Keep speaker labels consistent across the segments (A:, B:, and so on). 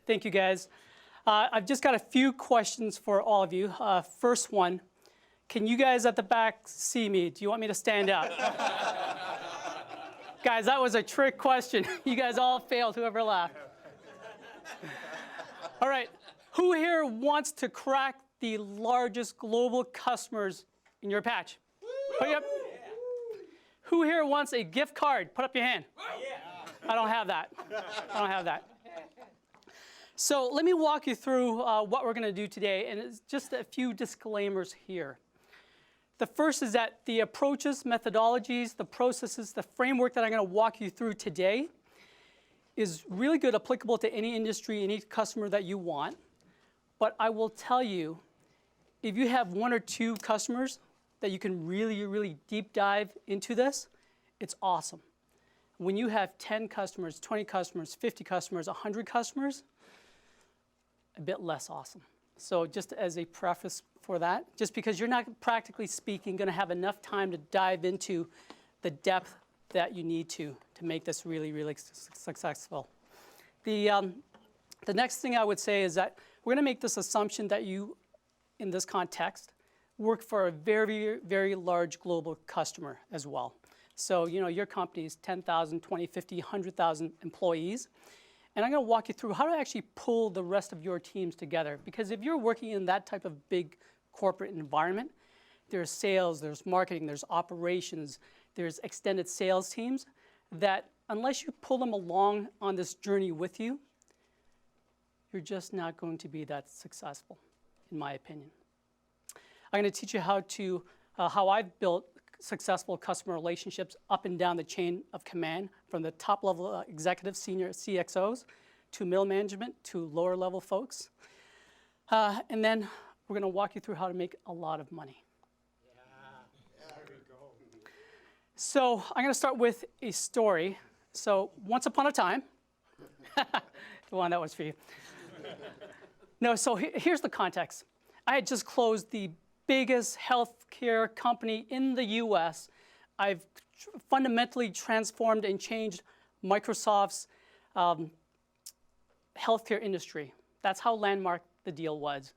A: Thank you, guys. I've just got a few questions for all of you. First one, can you guys at the back see me? Do you want me to stand up? Guys, that was a trick question. You guys all failed, whoever laughed. All right, who here wants to crack the largest global customers in your patch? Put up. Who here wants a gift card? Put up your hand. I don't have that. I don't have that. So let me walk you through what we're going to do today, and it's just a few disclaimers here. The first is that the approaches, methodologies, the processes, the framework that I'm going to walk you through today is really good, applicable to any industry, any customer that you want. But I will tell you, if you have one or two customers that you can really deep dive into this, it's awesome. When you have 10 customers, 20 customers, 50 customers, 100 customers, a bit less awesome. So just as a preface for that, just because you're not, practically speaking, going to have enough time to dive into the depth that you need to make this really successful. The next thing I would say is that we're going to make this assumption that you, in this context, work for a very large global customer as well. So, you know, your company is 10,000, 20, 50, 100,000 employees. And I'm going to walk you through how to actually pull the rest of your teams together. Because if you're working in that type of big corporate environment, there's sales, there's marketing, there's operations, there's extended sales teams that unless you pull them along on this journey with you, you're just not going to be that successful, in my opinion. I'm going to teach you how I've built successful customer relationships up and down the chain of command, from the top level executives, senior CXOs, to middle management, to lower level folks. And then we're going to walk you through how to make a lot of money.
B: Yeah. There we go.
A: So I'm going to start with a story. So once upon a time, the one that was for you. No, so here's the context. I had just closed the biggest healthcare company in the US. I've fundamentally transformed and changed Microsoft's healthcare industry. That's how landmark the deal was.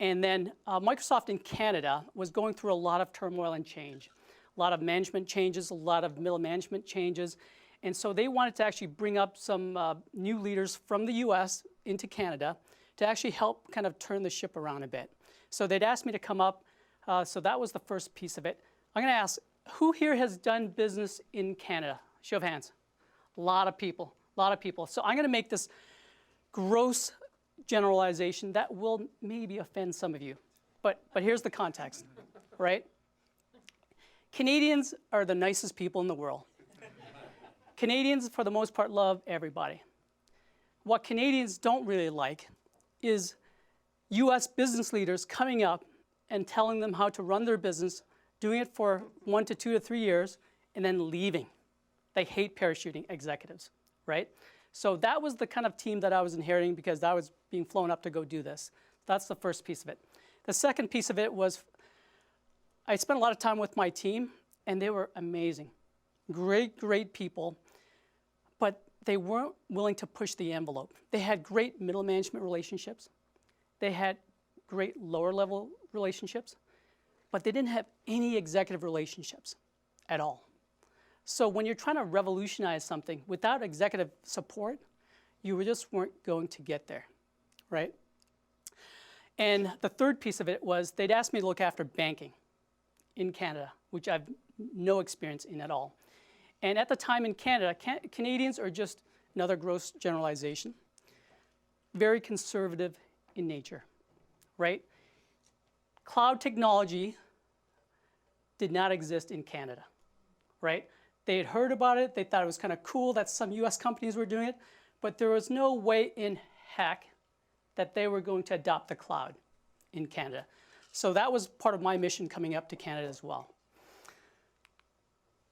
A: And then Microsoft in Canada was going through a lot of turmoil and change. A lot of management changes, a lot of middle management changes. And so they wanted to actually bring up some new leaders from the US into Canada to actually help kind of turn the ship around a bit. So they'd asked me to come up. So that was the first piece of it. I'm going to ask, who here has done business in Canada? Show of hands. A lot of people, a lot of people. So I'm going to make this gross generalization that will maybe offend some of you. But here's the context, right? Canadians are the nicest people in the world. Canadians, for the most part, love everybody. What Canadians don't really like is US business leaders coming up and telling them how to run their business, doing it for 1 to 2 to 3 years, and then leaving. They hate parachuting executives, right? So that was the kind of team that I was inheriting because I was being flown up to go do this. That's the first piece of it. The second piece of it was I spent a lot of time with my team, and they were amazing. Great people, but they weren't willing to push the envelope. They had great middle management relationships. They had great lower level relationships, but they didn't have any executive relationships at all. So when you're trying to revolutionize something without executive support, you just weren't going to get there, right? And the third piece of it was they'd asked me to look after banking in Canada, which I've no experience in at all. And at the time in Canada, Canadians are just another gross generalization, very conservative in nature, right? Cloud technology did not exist in Canada, right? They had heard about it. They thought it was kind of cool that some US companies were doing it, but there was no way in heck that they were going to adopt the cloud in Canada. So that was part of my mission coming up to Canada as well.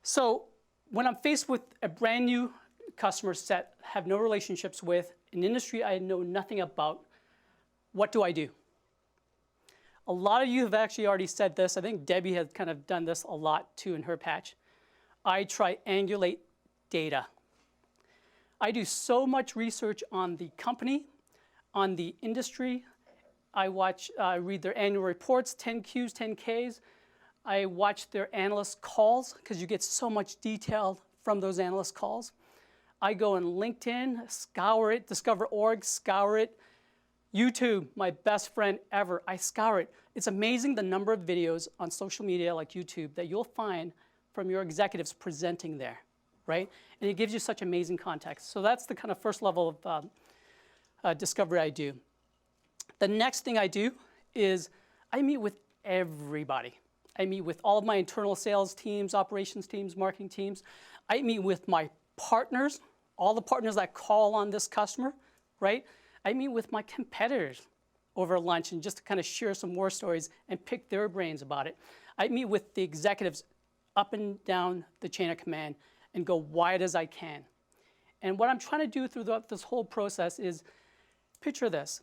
A: So when I'm faced with a brand new customer set, have no relationships with, an industry I know nothing about, what do I do? A lot of you have actually already said this. I think Debbie has kind of done this a lot too in her patch. I triangulate data. I do so much research on the company. on the industry. I read their annual reports, 10Qs, 10Ks. I watch their analyst calls because you get so much detail from those analyst calls. I go on LinkedIn, scour it, Discover.org, scour it. YouTube, my best friend ever, I scour it. It's amazing the number of videos on social media like YouTube that you'll find from your executives presenting there, right? And it gives you such amazing context. So that's the kind of first level of discovery I do. The next thing I do is I meet with everybody. I meet with all of my internal sales teams, operations teams, marketing teams. I meet with my partners, all the partners that call on this customer, right? I meet with my competitors over lunch and just to kind of share some war stories and pick their brains about it. I meet with the executives up and down the chain of command and go wide as I can. And what I'm trying to do through this whole process is picture this.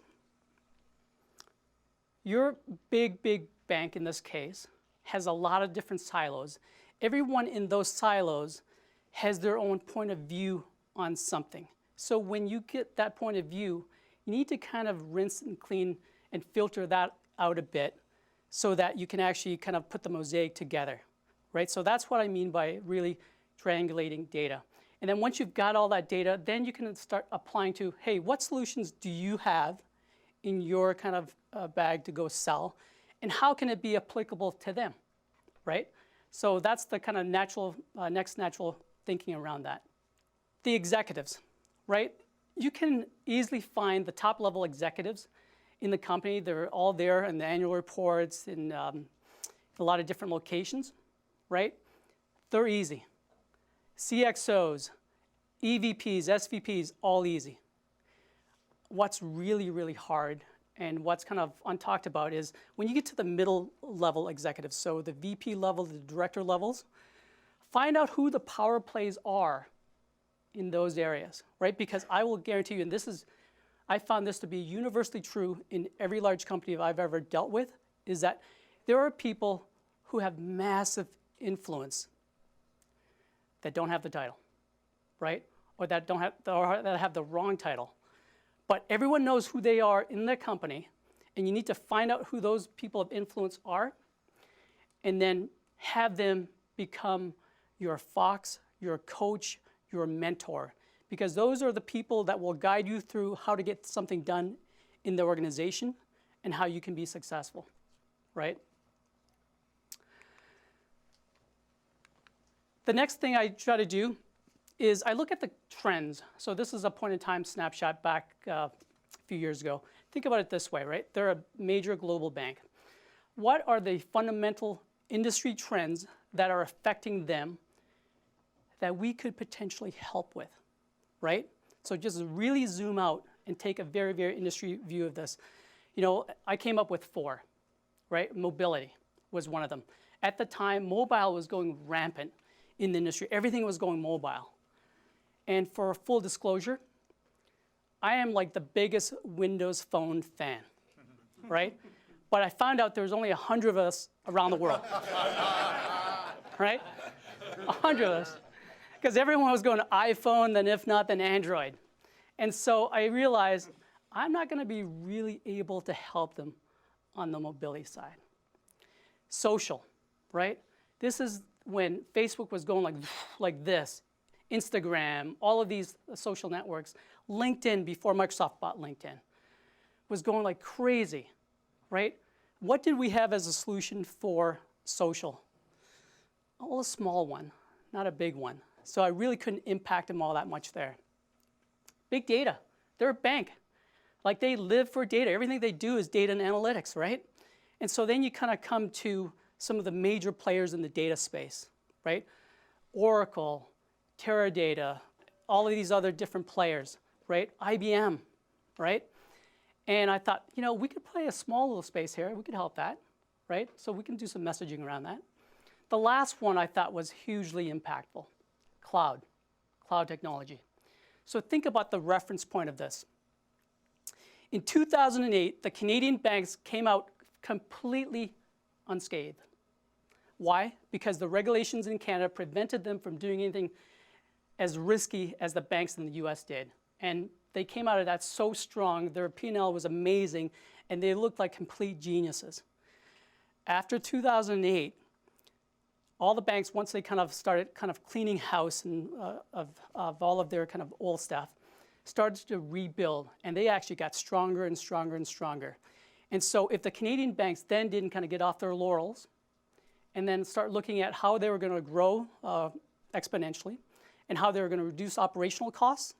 A: Your big bank in this case has a lot of different silos. Everyone in those silos has their own point of view on something. So when you get that point of view, you need to kind of rinse and clean and filter that out a bit so that you can actually kind of put the mosaic together, right? So that's what I mean by really triangulating data. And then once you've got all that data, then you can start applying to, hey, what solutions do you have in your kind of bag to go sell? And how can it be applicable to them, right? So that's the kind of next natural thinking around that. The executives, right? You can easily find the top level executives in the company. They're all there in the annual reports in a lot of different locations, right? They're easy. CXOs, EVPs, SVPs, all easy. What's really hard and what's kind of untalked about is when you get to the middle level executives, so the VP level, the director levels, find out who the power plays are in those areas, right? Because I will guarantee you, and I found this to be universally true in every large company I've ever dealt with, is that there are people who have massive influence that don't have the title, right? Or that have the wrong title. But everyone knows who they are in their company, and you need to find out who those people of influence are, and then have them become your fox, your coach, your mentor, because those are the people that will guide you through how to get something done in the organization and how you can be successful, right? The next thing I try to do is I look at the trends. So this is a point-in-time snapshot back a few years ago. Think about it this way, right? They're a major global bank. What are the fundamental industry trends that are affecting them that we could potentially help with, right? So just really zoom out and take a very industry view of this. You know, I came up with 4, right? Mobility was one of them. At the time, mobile was going rampant in the industry. Everything was going mobile. And for full disclosure, I am like the biggest Windows Phone fan, right? But I found out there's only 100 of us around the world, right? 100 of us. Because everyone was going to iPhone, then if not, then Android. And so I realized I'm not going to be really able to help them on the mobility side. Social, right? This is when Facebook was going like this, Instagram, all of these social networks, LinkedIn, before Microsoft bought LinkedIn, was going like crazy, right? What did we have as a solution for social? Well, a small one, not a big one. So I really couldn't impact them all that much there. Big data, they're a bank. Like they live for data. Everything they do is data and analytics, right? And so then you kind of come to some of the major players in the data space, right? Oracle, Teradata, all of these other different players, right? IBM, right? And I thought, you know, we could play a small little space here. We could help that, right? So we can do some messaging around that. The last one I thought was hugely impactful, cloud technology. So think about the reference point of this. In 2008, the Canadian banks came out completely unscathed. Why? Because the regulations in Canada prevented them from doing anything as risky as the banks in the US did. And they came out of that so strong. Their P&L was amazing, and they looked like complete geniuses. After 2008, all the banks, once they kind of started kind of cleaning house and of all of their kind of old stuff, started to rebuild, and they actually got stronger and stronger and stronger. And so if the Canadian banks then didn't kind of get off their laurels and then start looking at how they were going to grow exponentially and how they were going to reduce operational costs,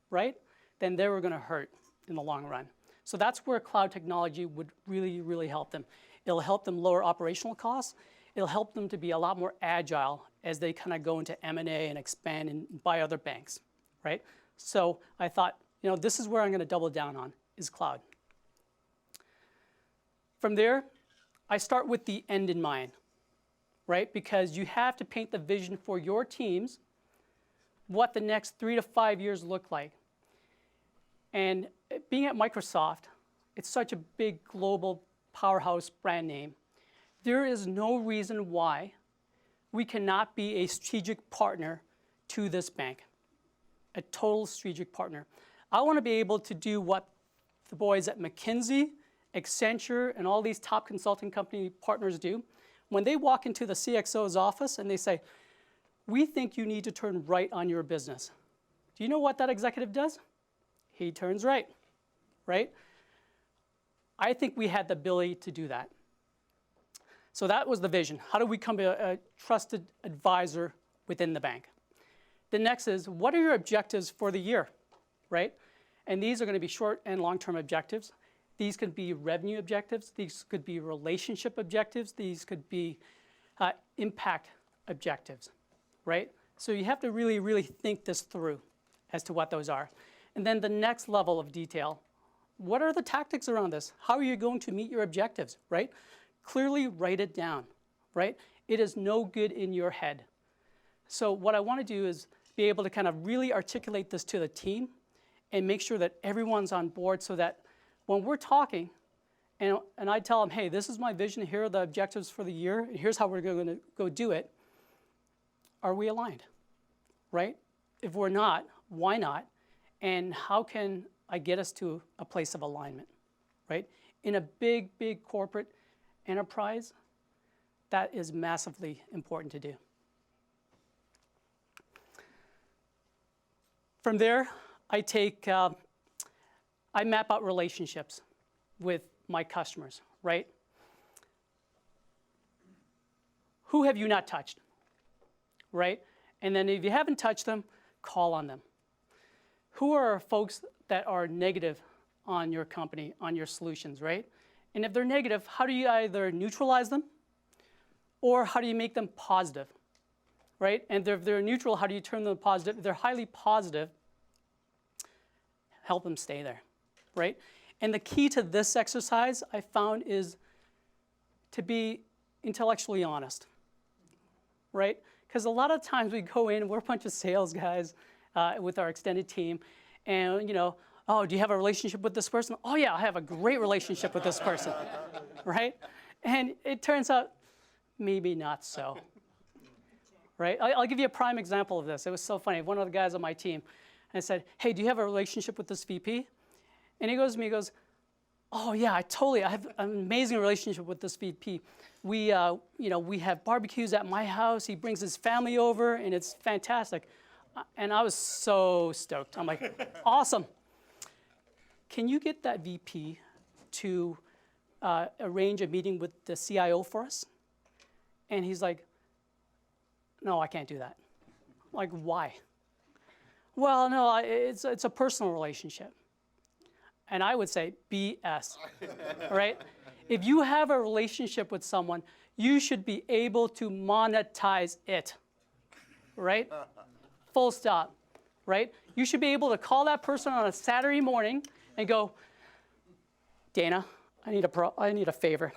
A: right, then they were going to hurt in the long run. So that's where cloud technology would really, really help them. It'll help them lower operational costs. It'll help them to be a lot more agile as they kind of go into M&A and expand and buy other banks, right? So I thought, this is where I'm going to double down on, is cloud. From there, I start with the end in mind, right? Because you have to paint the vision for your teams, what the next 3 to 5 years look like. And being at Microsoft, it's such a big global powerhouse brand name. There is no reason why we cannot be a strategic partner to this bank, a total strategic partner. I want to be able to do what the boys at McKinsey, Accenture, and all these top consulting company partners do. When they walk into the CXO's office and they say, we think you need to turn right on your business. Do you know what that executive does? He turns right, right? I think we had the ability to do that. So that was the vision. How do we become a trusted advisor within the bank? The next is, what are your objectives for the year, right? And these are going to be short and long-term objectives. These could be revenue objectives. These could be relationship objectives. These could be impact objectives, right? So you have to really, really think this through as to what those are. And then the next level of detail, what are the tactics around this? How are you going to meet your objectives, right? Clearly write it down, right? It is no good in your head. So what I want to do is be able to kind of really articulate this to the team and make sure that everyone's on board so that when we're talking and I tell them, hey, this is my vision, here are the objectives for the year, and here's how we're going to go do it, are we aligned, right? If we're not, why not? And how can I get us to a place of alignment, right? In a big, big corporate enterprise, that is massively important to do. From there, I map out relationships with my customers, right? Who have you not touched, right? And then if you haven't touched them, call on them. Who are folks that are negative on your company, on your solutions, right? And if they're negative, how do you either neutralize them or how do you make them positive, right? And if they're neutral, how do you turn them positive? If they're highly positive, help them stay there, right? And the key to this exercise, I found, is to be intellectually honest, right? Because a lot of times we go in, we're a bunch of sales guys with our extended team, and oh, do you have a relationship with this person? Oh yeah, I have a great relationship with this person, right? And it turns out maybe not so, right? I'll give you a prime example of this. It was so funny. One of the guys on my team, I said, hey, do you have a relationship with this VP? And he goes to me, he goes, oh yeah, I have an amazing relationship with this VP. We have barbecues at my house. He brings his family over, and it's fantastic. And I was so stoked. I'm like, awesome. Can you get that VP to arrange a meeting with the CIO for us? And he's like, no, I can't do that. I'm like, why? Well, no, it's a personal relationship. And I would say, BS, right? If you have a relationship with someone, you should be able to monetize it, right? Full stop, right? You should be able to call that person on a Saturday morning and go, Dana, I need a favor.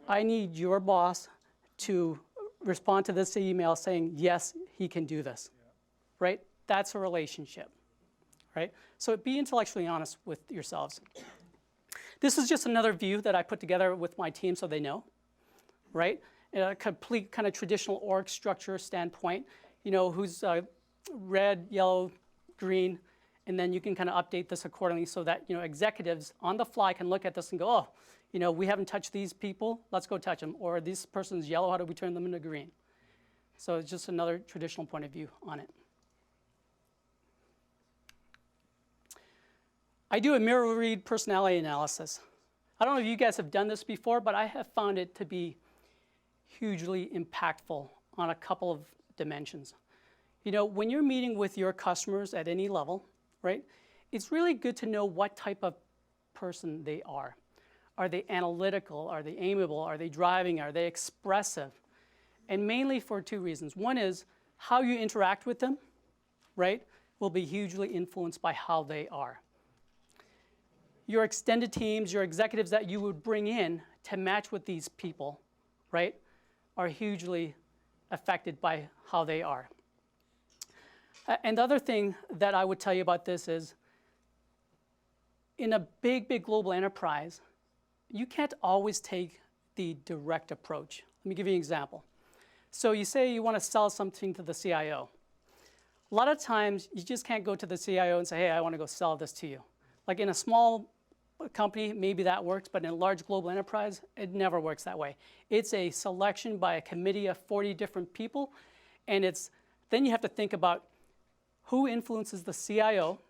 A: I need your boss to respond to this email saying, yes, he can do this, right? That's a relationship, right? So be intellectually honest with yourselves. This is just another view that I put together with my team so they know, right? A complete kind of traditional org structure standpoint, who's red, yellow, green, And then you can kind of update this accordingly so that executives on the fly can look at this and go, oh, we haven't touched these people, let's go touch them. Or this person's yellow, how do we turn them into green? So it's just another traditional point of view on it. I do a mirror read personality analysis. I don't know if you guys have done this before, but I have found it to be hugely impactful on a couple of dimensions. When you're meeting with your customers at any level, right, it's really good to know what type of person they are. Are they analytical? Are they amiable? Are they driving? Are they expressive? And mainly for two reasons. One is how you interact with them, right, will be hugely influenced by how they are. Your extended teams, your executives that you would bring in to match with these people, right, are hugely affected by how they are. And the other thing that I would tell you about this is, in a big, big global enterprise, you can't always take the direct approach. Let me give you an example. So you say you want to sell something to the CIO. A lot of times, you just can't go to the CIO and say, hey, I want to go sell this to you. Like in a small company, maybe that works, but in a large global enterprise, it never works that way. It's a selection by a committee of 40 different people, and then you have to think about who influences the CIO.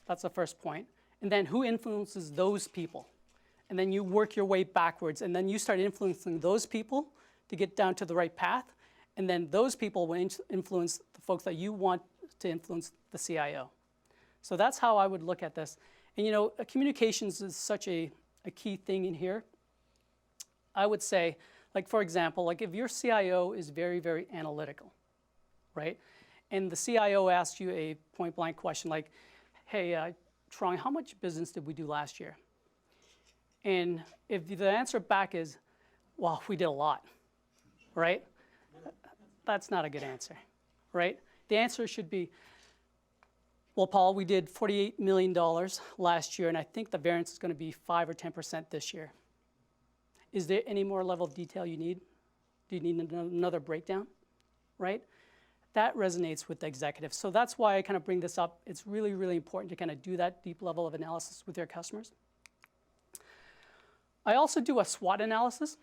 A: That's the first point. And then who influences those people. And then you work your way backwards, and then you start influencing those people to get down to the right path, and then those people will influence the folks that you want to influence the CIO. So that's how I would look at this. And communications is such a key thing in here. I would say, like for example, like if your CIO is very, very analytical, right? And the CIO asks you a point blank question like, hey, Trong, how much business did we do last year? And if the answer back is, well, we did a lot, right? That's not a good answer, right? The answer should be, well, Paul, we did $48 million last year, and I think the variance is going to be 5 or 10% this year. Is there any more level of detail you need? Do you need another breakdown, right? That resonates with the executive. So that's why I kind of bring this up. It's really, really important to kind of do that deep level of analysis with your customers. I also do a SWOT analysis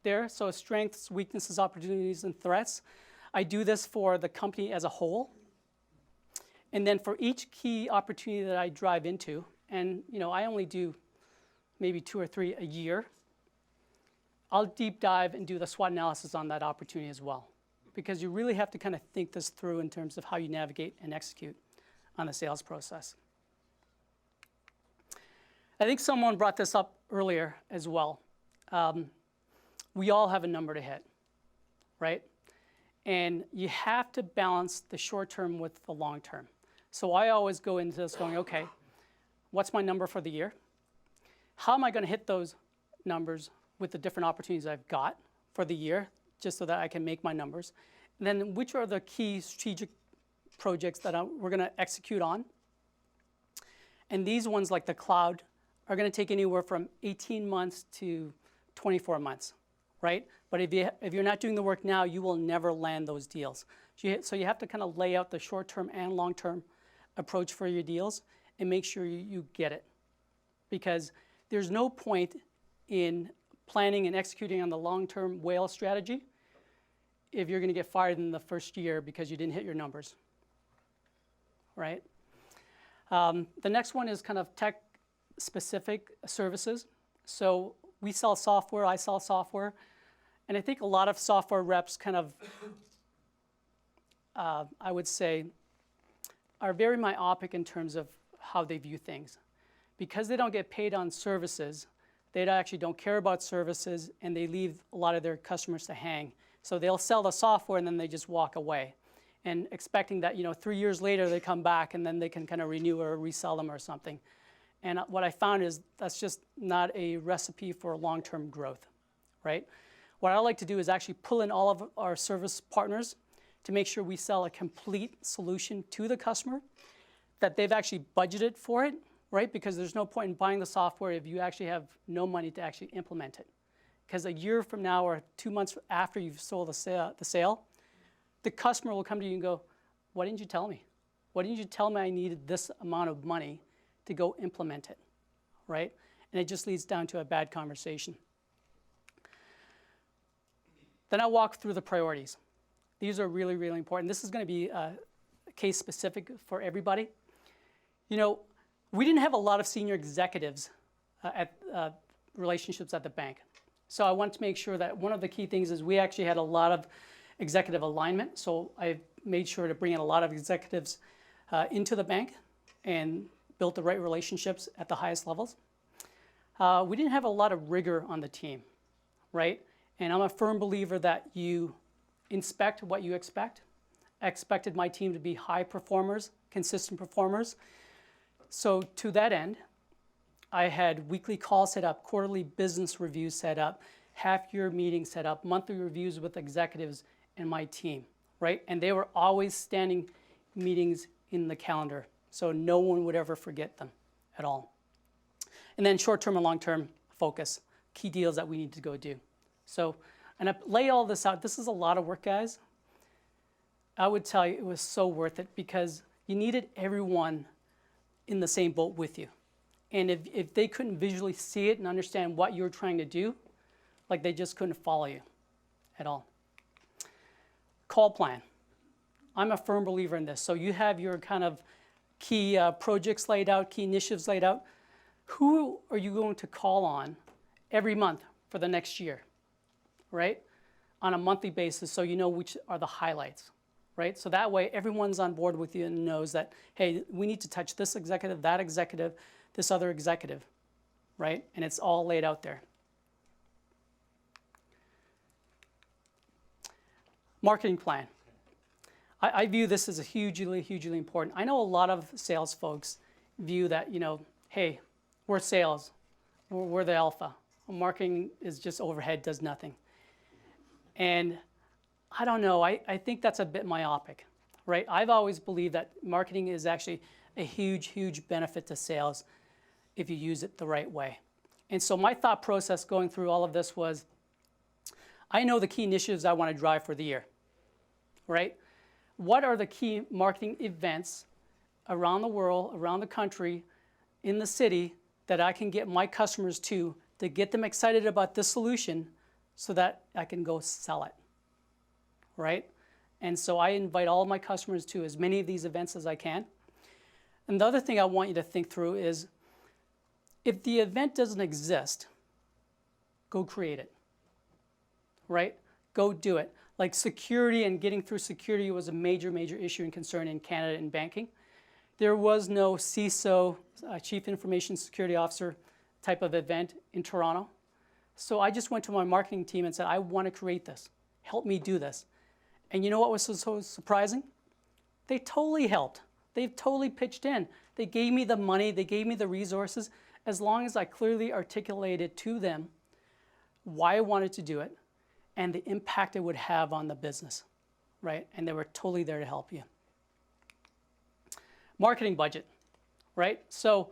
A: there, so strengths, weaknesses, opportunities, and threats. I do this for the company as a whole. And then for each key opportunity that I drive into, and I only do maybe 2 or 3 a year, I'll deep dive and do the SWOT analysis on that opportunity as well. Because you really have to kind of think this through in terms of how you navigate and execute on the sales process. I think someone brought this up earlier as well. We all have a number to hit, right? And you have to balance the short term with the long term. So I always go into this going, okay, what's my number for the year? How am I going to hit those numbers with the different opportunities I've got for the year, just so that I can make my numbers? And then which are the key strategic projects that we're going to execute on? And these ones, like the cloud, are going to take anywhere from 18 months to 24 months, right? But if you're not doing the work now, you will never land those deals. So you have to kind of lay out the short-term and long-term approach for your deals and make sure you get it. Because there's no point in planning and executing on the long-term whale strategy if you're going to get fired in the first year because you didn't hit your numbers, right? The next one is kind of tech-specific services. So we sell software, I sell software, and I think a lot of software reps kind of, I would say, are very myopic in terms of how they view things. Because they don't get paid on services, they actually don't care about services, and they leave a lot of their customers to hang. So they'll sell the software and then they just walk away, and expecting that 3 years later they come back and then they can kind of renew or resell them or something. And what I found is that's just not a recipe for long-term growth, right? What I like to do is actually pull in all of our service partners to make sure we sell a complete solution to the customer, that they've actually budgeted for it, right? Because there's no point in buying the software if you actually have no money to actually implement it. Because a year from now or 2 months after you've sold the sale, the customer will come to you and go, why didn't you tell me? Why didn't you tell me I needed this amount of money to go implement it, right? And it just leads down to a bad conversation. Then I walk through the priorities. These are really, really important. This is going to be case specific for everybody. You know, we didn't have a lot of senior executives at relationships at the bank. So I wanted to make sure that one of the key things is we actually had a lot of executive alignment. So I made sure to bring in a lot of executives into the bank and built the right relationships at the highest levels. We didn't have a lot of rigor on the team, right? And I'm a firm believer that you inspect what you expect. I expected my team to be high performers, consistent performers. So to that end, I had weekly calls set up, quarterly business reviews set up, half-year meetings set up, monthly reviews with executives and my team, right? And they were always standing meetings in the calendar, so no one would ever forget them at all. And then short-term and long-term focus, key deals that we need to go do. So, and I lay all this out. This is a lot of work, guys. I would tell you it was so worth it because you needed everyone in the same boat with you. And if they couldn't visually see it and understand what you were trying to do, like they just couldn't follow you at all. Call plan. I'm a firm believer in this. So you have your kind of key projects laid out, key initiatives laid out. Who are you going to call on every month for the next year, right? On a monthly basis so you know which are the highlights, right? So that way everyone's on board with you and knows that, hey, we need to touch this executive, this other executive, right? And it's all laid out there. Marketing plan. I view this as a hugely, hugely important. I know a lot of sales folks view that, you know, hey, we're sales, we're the alpha. Marketing is just overhead, does nothing. And I don't know, I think that's a bit myopic, right? I've always believed that marketing is actually a huge, huge benefit to sales if you use it the right way. And so my thought process going through all of this was, I know the key initiatives I want to drive for the year, right? What are the key marketing events around the world, around the country, in the city that I can get my customers to get them excited about this solution so that I can go sell it, right? And so I invite all of my customers to as many of these events as I can. And the other thing I want you to think through is, if the event doesn't exist, go create it, right? Go do it. Like security and getting through security was a major, major issue and concern in Canada in banking. There was no CISO, Chief Information Security Officer type of event in Toronto. So I just went to my marketing team and said, I want to create this. Help me do this. And you know what was so surprising? They totally helped. They've totally pitched in. They gave me the money, they gave me the resources, as long as I clearly articulated to them why I wanted to do it and the impact it would have on the business, right? And they were totally there to help you. Marketing budget, right? So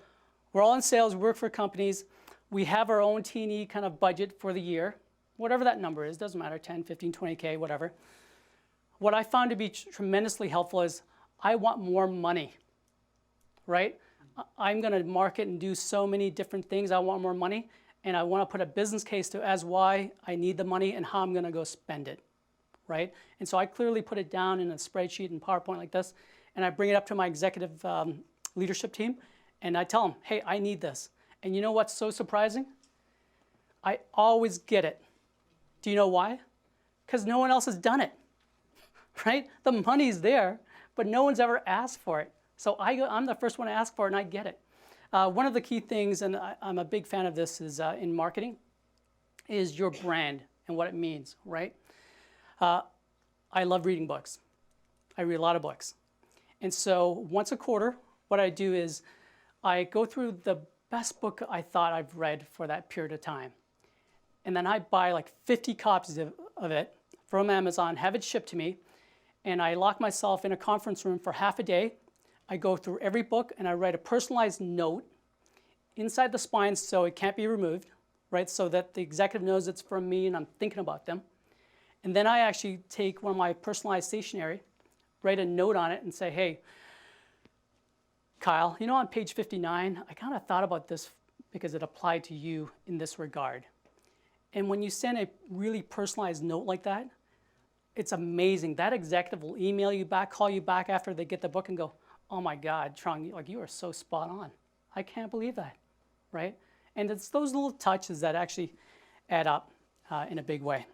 A: we're all in sales, we work for companies. We have our own T&E kind of budget for the year, whatever that number is, doesn't matter, 10, 15, 20K, whatever. What I found to be tremendously helpful is I want more money, right? I'm going to market and do so many different things. I want more money, and I want to put a business case to as why I need the money and how I'm going to go spend it, right? And so I clearly put it down in a spreadsheet and PowerPoint like this, and I bring it up to my executive leadership team, and I tell them, hey, I need this. And you know what's so surprising? I always get it. Do you know why? Because no one else has done it, right? The money's there, but no one's ever asked for it. So I'm the first one to ask for it, and I get it. One of the key things, and I'm a big fan of this, is in marketing, is your brand and what it means, right? I love reading books. I read a lot of books. And so once a quarter, what I do is I go through the best book I thought I've read for that period of time. And then I buy like 50 copies of it from Amazon, have it shipped to me, and I lock myself in a conference room for half a day. I go through every book and I write a personalized note inside the spine so it can't be removed, right? So that the executive knows it's from me and I'm thinking about them. And then I actually take one of my personalized stationery, write a note on it and say, hey, Kyle, you know, on page 59, I kind of thought about this because it applied to you in this regard. And when you send a really personalized note like that, it's amazing. That executive will email you back, call you back after they get the book and go, oh my God, Trong, like you are so spot on. I can't believe that, right? And it's those little touches that actually add up in a big way.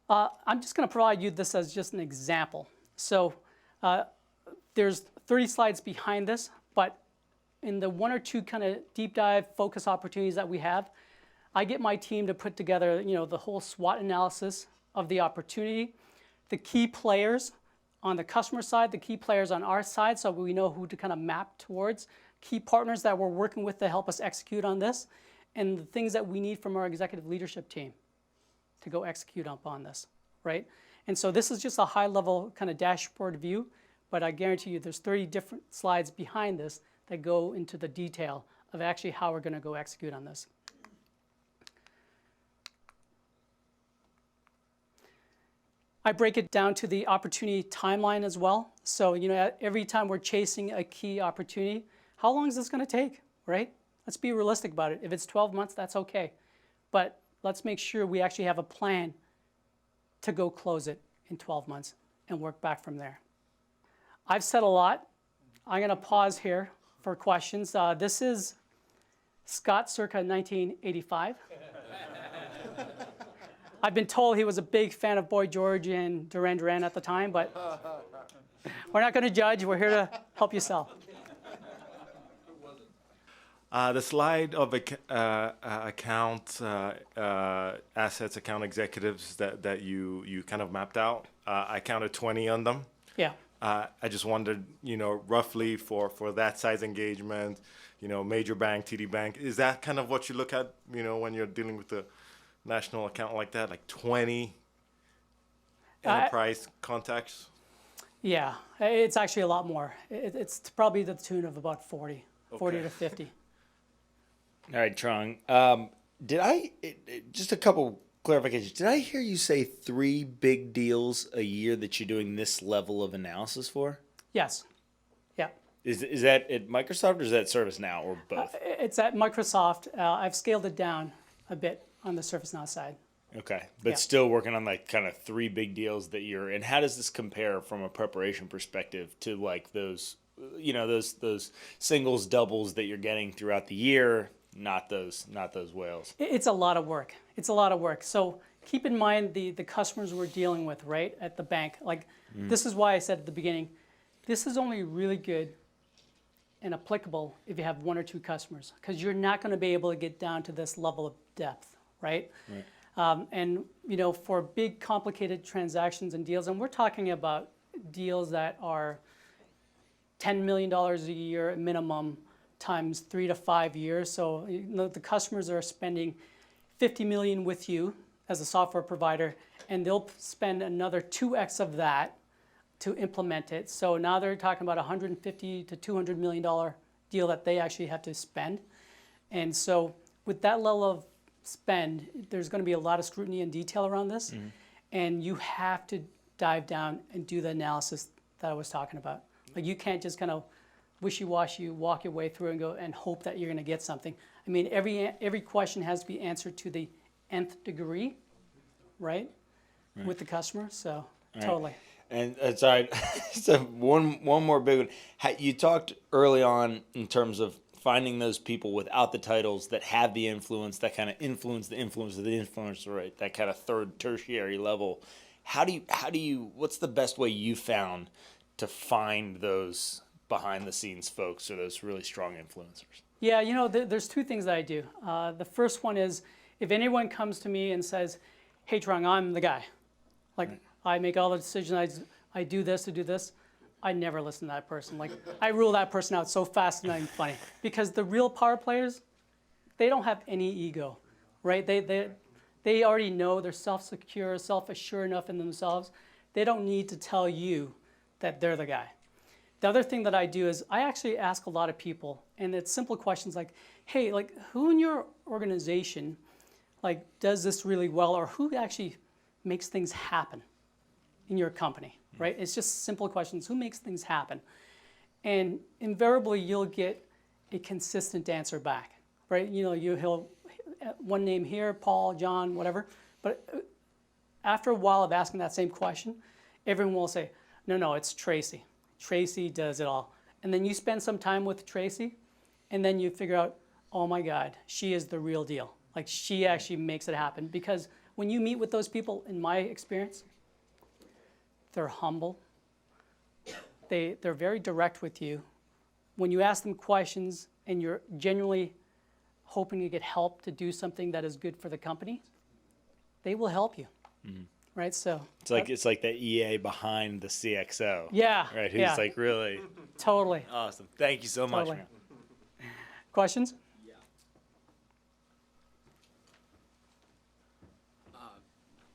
A: I'm just going to provide you this as just an example. So there's 30 slides behind this, but in the one or two kind of deep dive focus opportunities that we have, I get my team to put together, you know, the whole SWOT analysis of the opportunity, the key players on the customer side, the key players on our side, so we know who to kind of map towards, key partners that we're working with to help us execute on this, and the things that we need from our executive leadership team to go execute upon this, right? And so this is just a high-level kind of dashboard view, but I guarantee you there's 30 different slides behind this that go into the detail of actually how we're going to go execute on this. I break it down to the opportunity timeline as well. So, you know, every time we're chasing a key opportunity, how long is this going to take, right? Let's be realistic about it. If it's 12 months, that's okay. But let's make sure we actually have a plan to go close it in 12 months and work back from there. I've said a lot. I'm going to pause here for questions. This is Scott circa 1985. I've been told he was a big fan of Boy George and Duran Duran at the time, but we're not going to judge. We're here to help you sell.
C: The slide of account assets, account executives that you kind of mapped out, I counted 20 on them.
A: Yeah.
C: I just wondered, you know, roughly for that size engagement, you know, major bank, TD Bank, is that kind of what you look at, you know, when you're dealing with the national account like that, like 20 enterprise contacts?
A: Yeah, it's actually a lot more. It's probably to the tune of about 40 to 50.
D: All right, Trong. Just a couple clarifications. Did I hear you say 3 big deals a year that you're doing this level of analysis for?
A: Yes. Yeah.
D: Is that at Microsoft or is that ServiceNow or both?
A: It's at Microsoft. I've scaled it down a bit on the ServiceNow side.
D: Okay, but
A: Yeah.
D: still working on like kind of 3 big deals that you're in. How does this compare from a preparation perspective to like those, you know, those singles, doubles that you're getting throughout the year? Not those whales.
A: It's a lot of work. It's a lot of work. So keep in mind the customers we're dealing with, right, at the bank. Like, this is why I said at the beginning, this is only really good and applicable if you have 1 or 2 customers, because you're not going to be able to get down to this level of depth, right? And, you know, for big, complicated transactions and deals, and we're talking about deals that are $10 million a year minimum, times 3 to 5 years. So you know, the customers are spending $50 million with you as a software provider, and they'll spend another 2x of that to implement it. So now they're talking about $150 to $200 million deal that they actually have to spend. And so with that level of spend, there's going to be a lot of scrutiny and detail around this, and you have to dive down and do the analysis that I was talking about. Like, you can't just kind of wishy-washy walk your way through and go and hope that you're going to get something. I mean, every question has to be answered to the nth degree, right? With the customer. So totally.
D: And sorry, so one more big one. You talked early on in terms of finding those people without the titles that have the influence, that kind of influence the influence of the influencer, right? That kind of third, tertiary level. How do you? What's the best way you found to find those behind the scenes folks or those really strong influencers?
A: Yeah, you know, there's 2 things that I do. The first one is if anyone comes to me and says, "Hey, Trong, I'm the guy. Like, I make all the decisions. I do this to do this." I never listen to that person. Like, I rule that person out so fast and I'm funny. Because the real power players, they don't have any ego, right? They already know they're self-secure, self-assured enough in themselves. They don't need to tell you that they're the guy. The other thing that I do is I actually ask a lot of people, and it's simple questions like, hey, like, who in your organization, like, does this really well, or who actually makes things happen in your company, right? It's just simple questions. Who makes things happen? and invariably you'll get a consistent answer back, right? He'll one name here, Paul, John, whatever, but after a while of asking that same question, everyone will say, no, it's Tracy. Tracy does it all. And then you spend some time with Tracy, and then you figure out, oh my God, she is the real deal. Like, she actually makes it happen. Because when you meet with those people, in my experience, they're humble. They're very direct with you. When you ask them questions and you're genuinely hoping to get help to do something that is good for the company, they will help you. Mm-hmm. Right? So
D: it's like the EA behind the CXO.
A: Yeah.
D: Right? Who's like really
A: totally
D: awesome. Thank you so much, man.
A: Questions?
B: Yeah.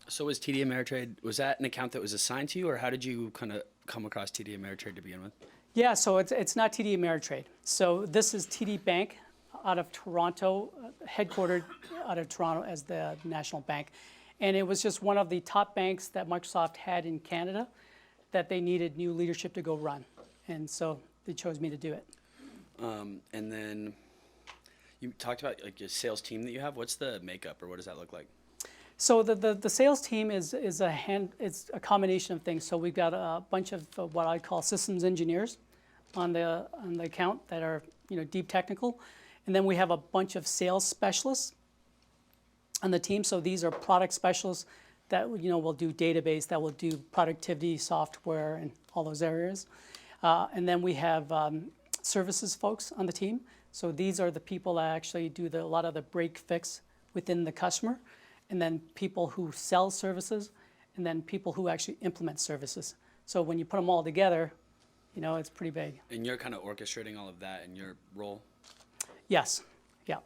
E: So was TD Ameritrade, was that an account that was assigned to you, or how did you kind of come across TD Ameritrade to begin with?
A: Yeah, so it's not TD Ameritrade. So this is TD Bank out of Toronto, headquartered out of Toronto as the national bank. And it was just one of the top banks that Microsoft had in Canada that they needed new leadership to go run. And so they chose me to do it.
E: And then you talked about like your sales team that you have. What's the makeup, or what does that look like?
A: So the sales team is it's a combination of things. So we've got a bunch of what I call systems engineers on the account that are deep technical, and then we have a bunch of sales specialists on the team. So these are product specialists that will do database, that will do productivity software and all those areas, and then we have services folks on the team. So these are the people that actually do a lot of the break fix within the customer, and then people who sell services, and then people who actually implement services. So when you put them all together, it's pretty big.
E: And you're kind of orchestrating all of that in your role?
A: Yes. Yeah.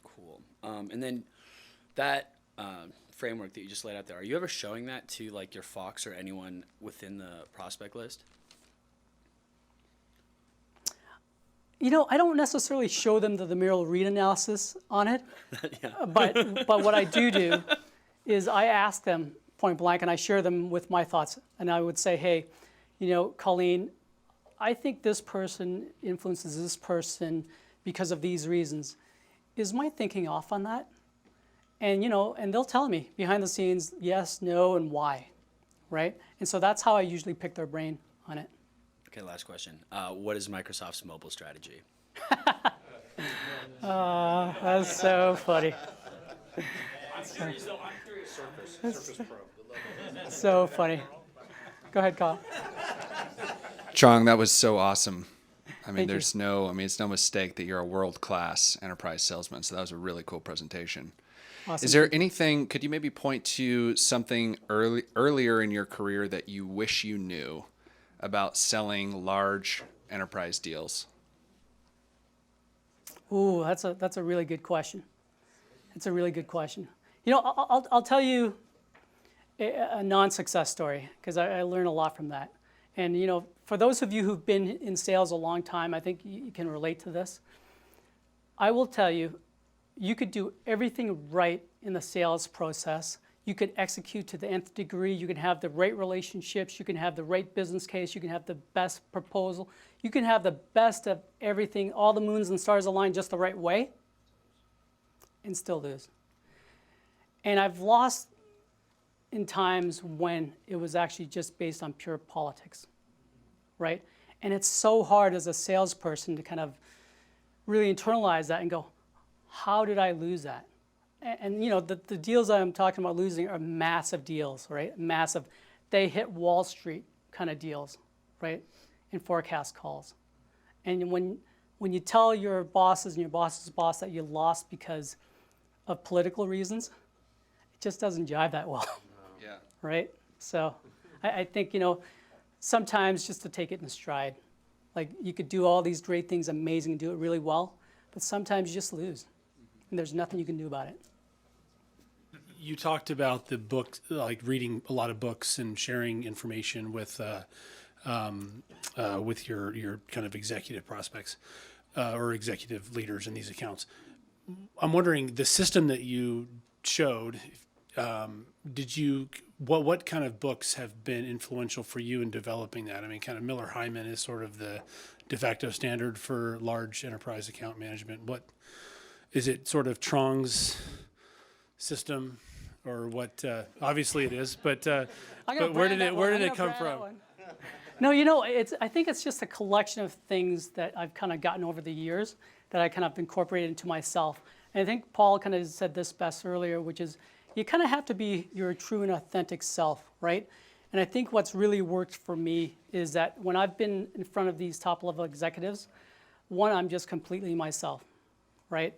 E: Cool. And then that framework that you just laid out there, are you ever showing that to like your Fox or anyone within the prospect list?
A: I don't necessarily show them the Merrill Reed analysis on it,
E: Yeah.
A: but what I do is I ask them point blank, and I share them with my thoughts. And I would say, hey, Colleen, I think this person influences this person because of these reasons. Is my thinking off on that? And and they'll tell me behind the scenes, yes, no, and why, right? And so that's how I usually pick their brain on it.
E: Okay, last question. What is Microsoft's mobile strategy?
A: That's so funny.
B: I'm curious though. Surface Pro.
A: So funny. Go ahead, Kyle.
F: Trong, that was so awesome. I mean,
A: Thank you.
F: it's no mistake that you're a world-class enterprise salesman. So that was a really cool presentation.
A: Awesome.
F: Is there anything, could you maybe point to something earlier in your career that you wish you knew about selling large enterprise deals?
A: Ooh, that's a really good question. It's a really good question. I'll tell you a non-success story, because I learned a lot from that. And for those of you who've been in sales a long time, I think you can relate to this. I will tell you, you could do everything right in the sales process. You could execute to the nth degree. You can have the right relationships. You can have the right business case. You can have the best proposal. You can have the best of everything, all the moons and stars align just the right way, and still lose. And I've lost in times when it was actually just based on pure politics, right? And it's so hard as a salesperson to kind of really internalize that and go, how did I lose that? And the deals I'm talking about losing are massive deals, right? Massive. They hit Wall Street kind of deals, right? In forecast calls. And when you tell your bosses and your boss's boss that you lost because of political reasons, it just doesn't jive that well.
F: Yeah.
A: Right? So I think, sometimes just to take it in stride. Like, you could do all these great things amazing and do it really well, but sometimes you just lose. And there's nothing you can do about it.
G: You talked about the book, like reading a lot of books and sharing information with your kind of executive prospects or executive leaders in these accounts. I'm wondering, the system that you showed, what kind of books have been influential for you in developing that? I mean, kind of Miller Hyman is sort of the de facto standard for large enterprise account management? What is it? Sort of Trongs system, or what? Obviously, it is. But where did it come from?
A: No, I think it's just a collection of things that I've kind of gotten over the years that I kind of incorporated into myself. And I think Paul kind of said this best earlier, which is you kind of have to be your true and authentic self, right? And I think what's really worked for me is that when I've been in front of these top-level executives, one, I'm just completely myself, right?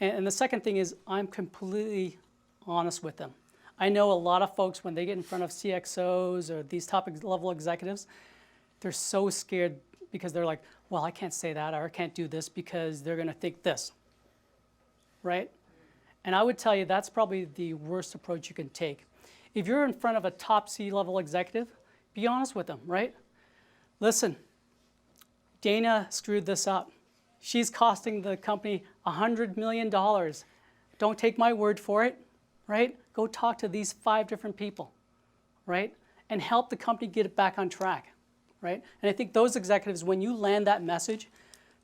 A: And the second thing is I'm completely honest with them. I know a lot of folks, when they get in front of CXOs or these top-level executives, they're so scared because they're like, well, I can't say that or I can't do this because they're going to think this, right? And I would tell you that's probably the worst approach you can take. If you're in front of a top C-level executive, be honest with them, right? Listen, Dana screwed this up. She's costing the company $100 million. Don't take my word for it, right? Go talk to these 5 different people, right? And help the company get it back on track, right? And I think those executives, when you land that message,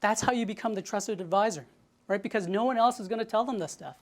A: that's how you become the trusted advisor, right? Because no one else is going to tell them this stuff.